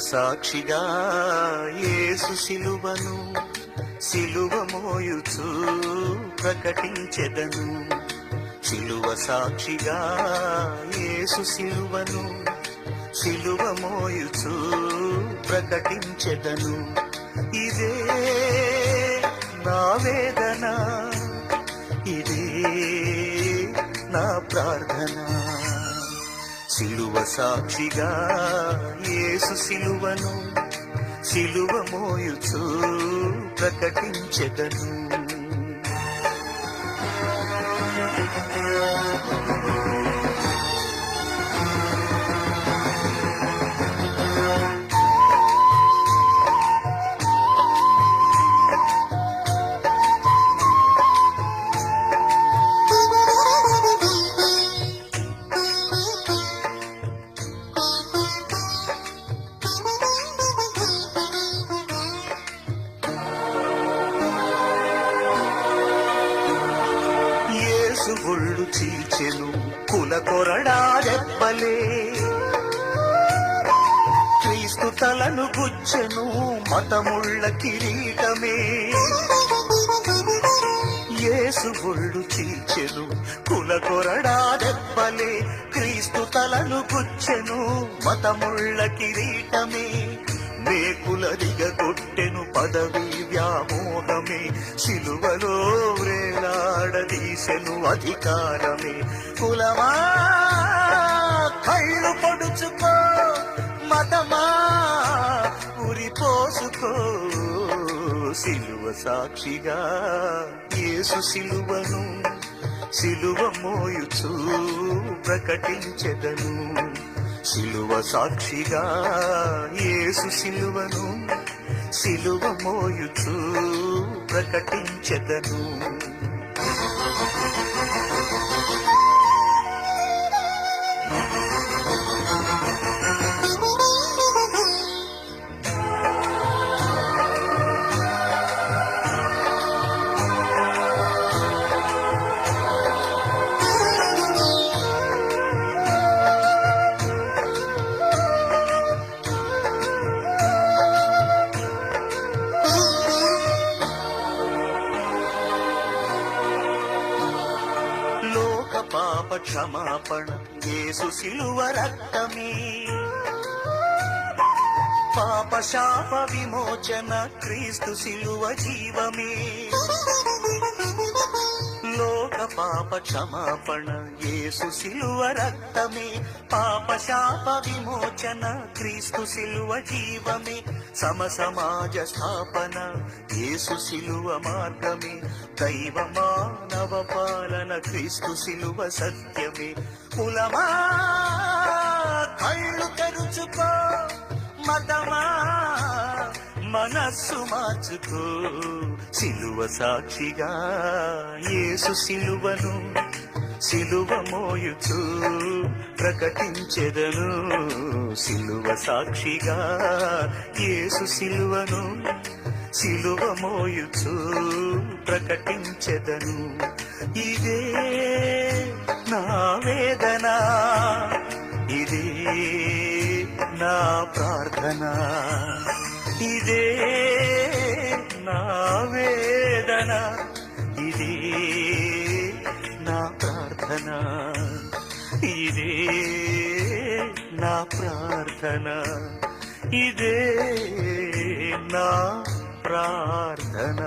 సాక్షిగా యేసు సిలువను సిలువ మోయుచు ప్రకటించెదను. సిలువ సాక్షిగా యేసు సిలువను సిలువ మోయుచు ప్రకటించెదను. ఇదే నా వేదన, ఇదే నా ప్రార్థన. సిలువ సాక్షిగా యేసు సిలువను సిలువ మోయుచు ప్రకటించెదను. ఒళ్ళు చీచెను కుల కొరడా దెబ్బలే, క్రీస్తు తలను గుచ్చెను మతముళ్ళ కిరీటమే. యేసు ఒళ్ళు చీచెను కుల కొరడా దెబ్బలే, క్రీస్తు తలను గుచ్చెను మతముళ్ళ కిరీటమే. మేకుల దిగగొట్టెను పదవి వ్యామోహమే, సిలువలో వేలాడదీసెను అధికారమే. కులమా కళ్ళు పొడుచుకో, మతమా ఉరిపోసుకో. సిలువ సాక్షిగా యేసు సిలువను సిలువ మోయుచు ప్రకటించెదను. సిలువ సాక్షిగా యేసు సిలువను సిలువ మోయుచు ప్రకటించెదను. పాప క్షమాపణ యేసు సిలువ రక్తమే, పాప శాప విమోచన క్రీస్తు సిలువ జీవమే. లోక పాప క్షమాపణ యేసు సిలువ రక్తమే, పాప శాప విమోచన క్రీస్తు సిలువ జీవమే. సమాజ స్థాపన యేసు సిలువ మార్గమే, దైవ మానవ పాలన క్రీస్తు సిలువ సత్యమే. కులమా కళ్ళు తెరుచుకో, మతమా మనస్సు మార్చుకో. సిలువ సాక్షిగా యేసు సిలువను సిలువ మోయుచు ప్రకటించెదను. సిలువ సాక్షిగా యేసు సిలువను సిలువ మోయుచు ప్రకటించెదను. ఇదే నా వేదన, ఇదే నా ప్రార్థన. ఇదే నా వేదన, ఇదే నా ప్రార్థన. ఇదే నా ప్రార్థన, ఇదే నా ప్రార్థన.